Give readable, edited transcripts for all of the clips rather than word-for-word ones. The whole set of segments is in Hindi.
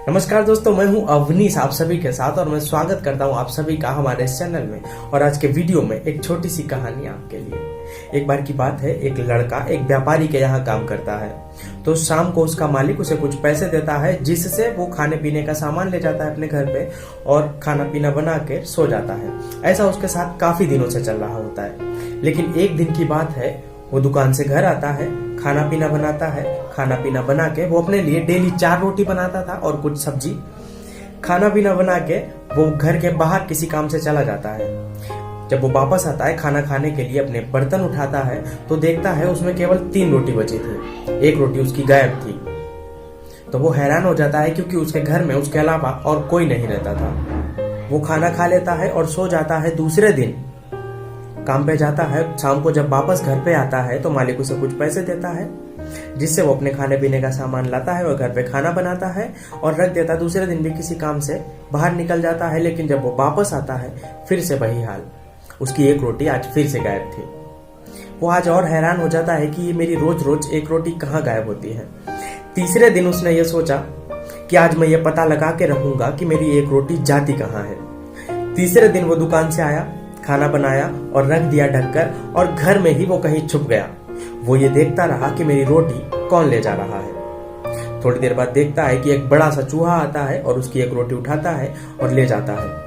नमस्कार दोस्तों, मैं हूं अवनीश आप सभी के साथ और मैं स्वागत करता हूं आप सभी का हमारे इस चैनल में। और आज के वीडियो में एक छोटी सी कहानी आपके लिए। एक बार की बात है, एक लड़का एक व्यापारी के यहाँ काम करता है। तो शाम को उसका मालिक उसे कुछ पैसे देता है, जिससे वो खाने पीने का सामान ले जाता है अपने घर पे और खाना पीना बना के सो जाता है। ऐसा उसके साथ काफी दिनों से चल रहा होता है। लेकिन एक दिन की बात है, वो दुकान से घर आता है, खाना पीना बनाता है। खाना पीना बना के वो अपने लिए डेली 4 रोटी बनाता था और कुछ सब्जी। खाना पीना बना के वो घर के बाहर किसी काम से चला जाता है। जब वो वापस आता है खाना खाने के लिए, अपने बर्तन उठाता है तो देखता है उसमें केवल 3 रोटी बची थी। एक रोटी उसकी गायब थी। तो वो हैरान हो जाता है, क्योंकि उसके घर में उसके अलावा और कोई नहीं रहता था। वो खाना खा लेता है और सो जाता है। दूसरे दिन काम पे जाता है। शाम को जब वापस घर पे आता है तो मालिक उसे कुछ पैसे देता है, जिससे वो अपने खाने पीने का सामान लाता है और घर पे खाना बनाता है और रख देता है। दूसरे दिन भी किसी काम से बाहर निकल जाता है, लेकिन जब वो वापस आता है फिर से वही हाल। उसकी एक रोटी आज फिर से गायब थी। वो आज और हैरान हो जाता है कि ये मेरी रोज रोज एक रोटी कहाँ गायब होती है। तीसरे दिन उसने ये सोचा कि आज मैं ये पता लगा के रहूंगा कि मेरी एक रोटी जाती कहाँ है। तीसरे दिन वो दुकान से आया, खाना बनाया और रख दिया ढककर, और घर में ही वो कहीं छुप गया। वो ये देखता रहा कि मेरी रोटी कौन ले जा रहा है। थोड़ी देर बाद देखता है कि एक बड़ा सा चूहा आता है और उसकी एक रोटी उठाता है और ले जाता है।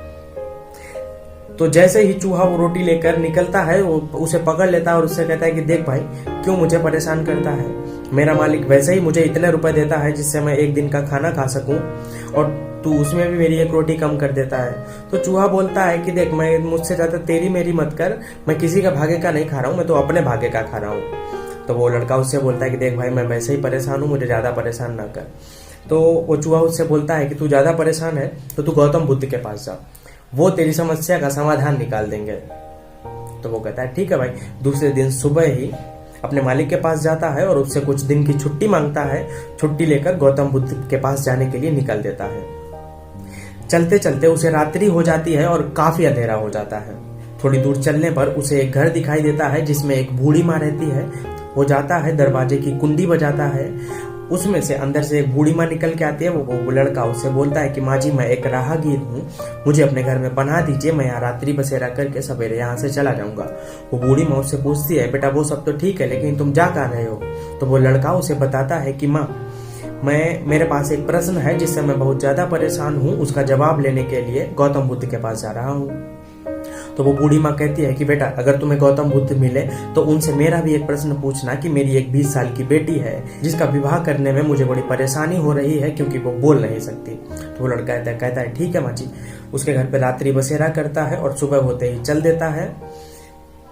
तो जैसे ही चूहा वो रोटी लेकर निकलता है, वो उसे पकड़ लेता है और उससे कहता है कि देख भाई, क्यों मुझे परेशान करता है। मेरा मालिक वैसे ही मुझे इतने रुपए देता है जिससे मैं एक दिन का खाना खा सकूं, और तू उसमें भी मेरी एक रोटी कम कर देता है। तो चूहा बोलता है कि देख, मैं मुझसे ज्यादा तेरी मेरी मत कर, मैं किसी का भागे का नहीं खा रहा हूँ, मैं तो अपने भागे का खा रहा हूँ। तो वो लड़का उससे बोलता है कि देख भाई, मैं वैसे ही परेशान हूँ, मुझे ज्यादा परेशान ना कर। तो वो चूहा उससे बोलता है कि तू ज्यादा परेशान है तो तू गौतम बुद्ध के पास जा, वो तेरी समस्या का समाधान निकाल देंगे। तो वो कहता है ठीक है भाई। दूसरे दिन सुबह ही अपने मालिक के पास जाता है और उससे कुछ दिन की छुट्टी मांगता है। छुट्टी लेकर गौतम बुद्ध के पास जाने के लिए निकल देता है। चलते चलते उसे रात्रि हो जाती है और काफी अंधेरा हो जाता है। थोड़ी दूर चलने पर उसे एक घर दिखाई देता है जिसमें एक बूढ़ी माँ रहती है। वो जाता है, दरवाजे की कुंडी बजाता है, उसमें से अंदर से एक बूढ़ी माँ निकल के आती है। वो लड़का उससे बोलता है कि माँ जी, मैं एक राहगीर हूँ, मुझे अपने घर में पनाह दीजिए, मैं यहाँ रात्रि बसेरा करके सवेरे यहाँ से चला जाऊंगा। वो बूढ़ी माँ उससे पूछती है, बेटा वो सब तो ठीक है, लेकिन तुम जा कहाँ रहे हो। तो वो लड़का उसे बताता है कि माँ, मेरे पास एक प्रश्न है जिससे मैं बहुत ज्यादा परेशान हूँ, उसका जवाब लेने के लिए गौतम बुद्ध के पास जा रहा हूँ। तो वो बूढ़ी माँ कहती है कि बेटा, अगर तुम्हें गौतम बुद्ध मिले तो उनसे मेरा भी एक प्रश्न पूछना कि मेरी एक 20 साल की बेटी है जिसका विवाह करने में मुझे बड़ी परेशानी हो रही है, क्योंकि वो बोल नहीं सकती। तो वो लड़का कहता है ठीक है माँ जी। उसके घर पे रात्रि बसेरा करता है और सुबह होते ही चल देता है।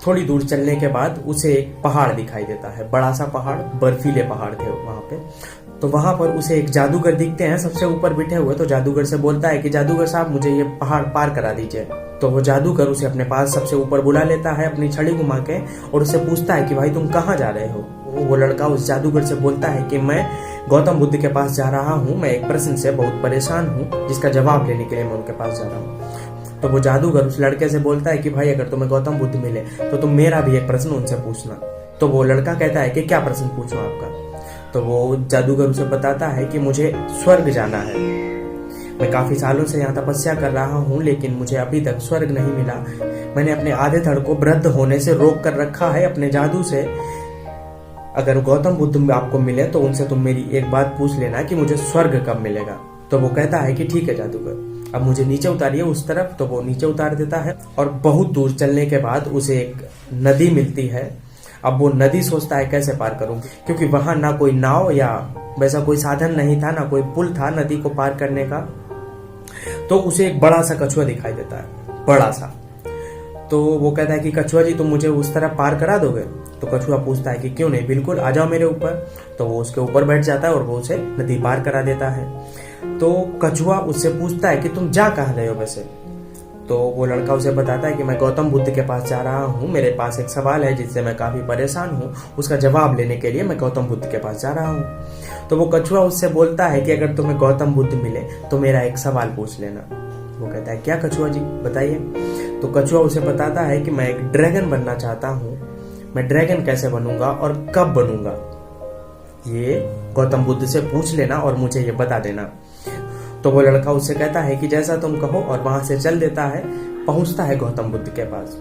थोड़ी दूर चलने के बाद उसे एक पहाड़ दिखाई देता है, बड़ा सा पहाड़, बर्फीले पहाड़ थे वहां पे। तो वहां पर उसे एक जादूगर दिखते हैं सबसे ऊपर बैठे हुए। तो जादूगर से बोलता है कि जादूगर साहब, मुझे ये पहाड़ पार करा दीजिए। तो वो जादूगर उसे अपने पास सबसे ऊपर बुला लेता है अपनी छड़ी घुमा के, और उससे पूछता है कि भाई तुम कहाँ जा रहे हो। वो लड़का उस जादूगर से बोलता है कि मैं गौतम बुद्ध के पास जा रहा हूँ, मैं एक प्रश्न से बहुत परेशान हूँ जिसका जवाब लेने के लिए मैं उनके पास जा रहा हूँ। तो वो जादूगर उस लड़के से बोलता है कि भाई, अगर तुम्हें गौतम बुद्ध मिले तो तुम मेरा भी एक प्रश्न उनसे पूछना। तो वो लड़का कहता है कि क्या प्रश्न पूछूं आपका। तो वो जादूगर उसे बताता है कि मुझे स्वर्ग जाना है, मैं काफी सालों से यहाँ तपस्या कर रहा हूँ, लेकिन मुझे अभी तक स्वर्ग नहीं मिला। मैंने अपने आधे धड़ को वृद्ध होने से रोक कर रखा है अपने जादू से। अगर गौतम बुद्ध आपको मिले तो उनसे तुम मेरी एक बात पूछ लेना कि मुझे स्वर्ग कब मिलेगा। तो वो कहता है कि ठीक है जादूगर, अब मुझे नीचे उतारिए उस तरफ। तो वो नीचे उतार देता है और बहुत दूर चलने के बाद उसे एक नदी मिलती है। अब वो नदी सोचता है कैसे पार करूं, क्योंकि वहां ना कोई नाव या वैसा कोई साधन नहीं था, ना कोई पुल था नदी को पार करने का। तो उसे एक बड़ा सा कछुआ दिखाई देता है, बड़ा सा। तो वो कहता है कि कछुआ जी, तुम मुझे उस तरफ पार करा दोगे। तो कछुआ पूछता है कि क्यों नहीं, बिल्कुल, आ जाओ मेरे ऊपर। तो वो उसके ऊपर बैठ जाता है और वो उसे नदी पार करा देता है। तो कछुआ उससे पूछता है कि तुम जा कहाँ रहे हो वैसे। तो वो लड़का उसे बताता है कि मैं गौतम बुद्ध के पास जा रहा हूँ, मेरे पास एक सवाल है जिससे मैं काफी परेशान हूँ, उसका जवाब लेने के लिए मैं गौतम बुद्ध के पास जा रहा हूँ। तो वो कछुआ उससे बोलता है कि अगर तुम्हें गौतम बुद्ध मिले तो मेरा एक सवाल पूछ लेना। वो कहता है क्या कछुआ जी, बताइए। तो कछुआ उसे बताता है कि मैं एक ड्रैगन बनना चाहता हूँ, मैं ड्रैगन कैसे बनूंगा और कब बनूंगा ये गौतम बुद्ध से पूछ लेना और मुझे ये बता देना। तो वो लड़का उससे कहता है कि जैसा तुम कहो, और वहां से चल देता है, पहुंचता है गौतम बुद्ध के पास।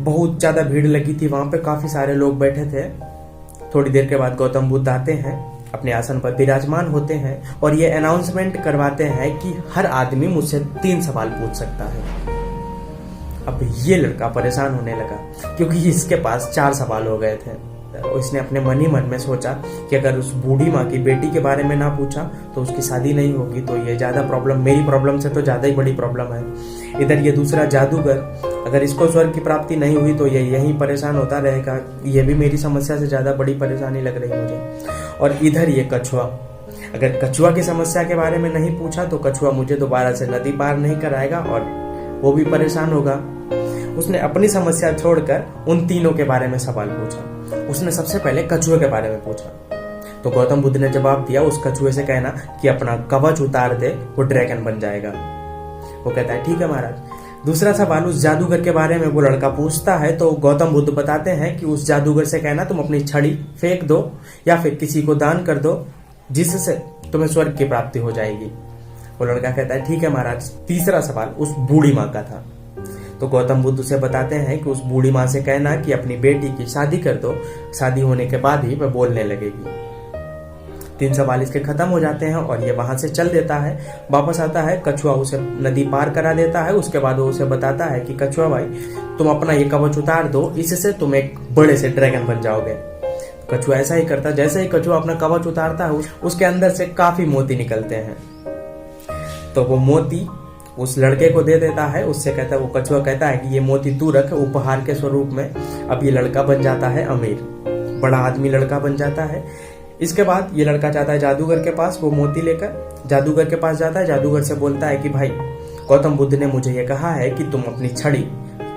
बहुत ज्यादा भीड़ लगी थी वहां पे, काफी सारे लोग बैठे थे। थोड़ी देर के बाद गौतम बुद्ध आते हैं, अपने आसन पर विराजमान होते हैं और ये अनाउंसमेंट करवाते हैं कि हर आदमी मुझसे 3 सवाल पूछ सकता है। अब ये लड़का परेशान होने लगा क्योंकि इसके पास 4 सवाल हो गए थे। इसने अपने मन ही मन में सोचा कि अगर उस बूढ़ी माँ की बेटी के बारे में ना पूछा तो उसकी शादी नहीं होगी, तो ये ज्यादा प्रॉब्लम, मेरी प्रॉब्लम से तो ज्यादा ही बड़ी प्रॉब्लम है। इधर ये दूसरा जादूगर, अगर इसको स्वर्ग की प्राप्ति नहीं हुई तो ये यहीं परेशान होता रहेगा, ये भी मेरी समस्या से ज्यादा बड़ी परेशानी लग रही मुझे। और इधर ये कछुआ, अगर कछुआ की समस्या के बारे में नहीं पूछा तो कछुआ मुझे दोबारा से नदी पार नहीं कराएगा और वो भी परेशान होगा। उसने अपनी समस्या छोड़कर उन तीनों के बारे में सवाल पूछा। उसने सबसे पहले कछुए के बारे में पूछा, तो गौतम बुद्ध ने जवाब दिया, उस कछुए से कहना कि अपना कवच उतार दे, वो ड्रैगन बन जाएगा। वो कहता है ठीक है महाराज। दूसरा सवाल उस जादूगर के बारे में वो लड़का पूछता है, तो गौतम बुद्ध बताते हैं कि उस जादूगर से कहना तुम अपनी छड़ी फेंक दो या फिर किसी को दान कर दो, जिससे तुम्हें स्वर्ग की प्राप्ति हो जाएगी। वो लड़का कहता है ठीक है महाराज। तीसरा सवाल उस बूढ़ी माँ का था, तो गौतम बुद्ध उसे बताते हैं कि उस बूढ़ी माँ से कहना कि अपनी बेटी की शादी कर दो, शादी होने के बाद ही वह बोलने लगेगी। 3 सवाल इसके खत्म हो जाते हैं और ये वहां से चल देता है, वापस आता है। कछुआ उसे नदी पार करा देता है। उसके बाद वो उसे बताता है कि कछुआ भाई तुम अपना ये कवच उतार दो, इससे तुम एक बड़े से ड्रैगन बन जाओगे। कछुआ ऐसा ही करता, जैसे ही कछुआ अपना कवच उतारता है उसके अंदर से काफी मोती निकलते हैं, तो वो मोती उस लड़के को दे देता है। उससे कहता है, वो कछुआ कहता है कि ये मोती तू रख उपहार के स्वरूप में। अब ये लड़का बन जाता है अमीर, बड़ा आदमी लड़का बन जाता है। इसके बाद ये लड़का जाता है जादूगर के पास, वो मोती लेकर जादूगर के पास जाता है। जादूगर से बोलता है कि भाई गौतम बुद्ध ने मुझे ये कहा है कि तुम अपनी छड़ी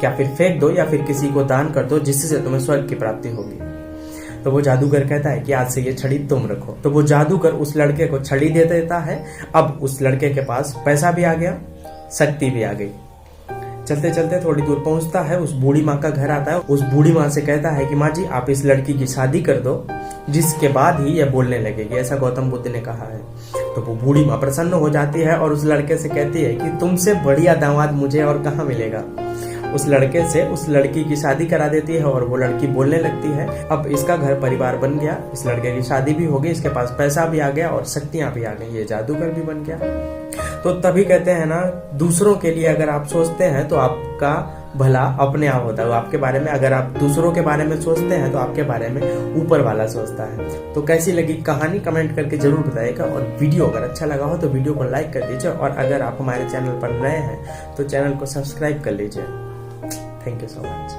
क्या फिर फेंक दो या फिर किसी को दान कर दो, जिससे तुम्हें स्वर्ग की प्राप्ति होगी। तो वो जादूगर कहता है कि आज से ये छड़ी तुम रखो। तो वो जादूगर उस लड़के को छड़ी दे देता है। अब उस लड़के के पास पैसा भी आ गया, शक्ति भी आ गई। चलते चलते थोड़ी दूर पहुंचता है, उस बूढ़ी माँ का घर आता है। उस बूढ़ी माँ से कहता है कि माँ जी आप इस लड़की की शादी कर दो, जिसके बाद ही यह बोलने लगेगी, ऐसा गौतम बुद्ध ने कहा है। तो वो बूढ़ी माँ प्रसन्न हो जाती है और उस लड़के से कहती है कि तुमसे बढ़िया दामाद मुझे और कहाँ मिलेगा। उस लड़के से उस लड़की की शादी करा देती है और वो लड़की बोलने लगती है। अब इसका घर परिवार बन गया, इस लड़के की शादी भी हो गई, इसके पास पैसा भी आ गया और शक्तियां भी आ गई, ये जादूगर भी बन गया। तो तभी कहते हैं ना, दूसरों के लिए अगर आप सोचते हैं तो आपका भला अपने आप होता है। आपके बारे में अगर आप दूसरों के बारे में सोचते हैं तो आपके बारे में ऊपर वाला सोचता है। तो कैसी लगी कहानी कमेंट करके जरूर बताइएगा, और वीडियो अगर अच्छा लगा हो तो वीडियो को लाइक कर दीजिए, और अगर आप हमारे चैनल पर नए हैं तो चैनल को सब्सक्राइब कर लीजिए। Thank you so much.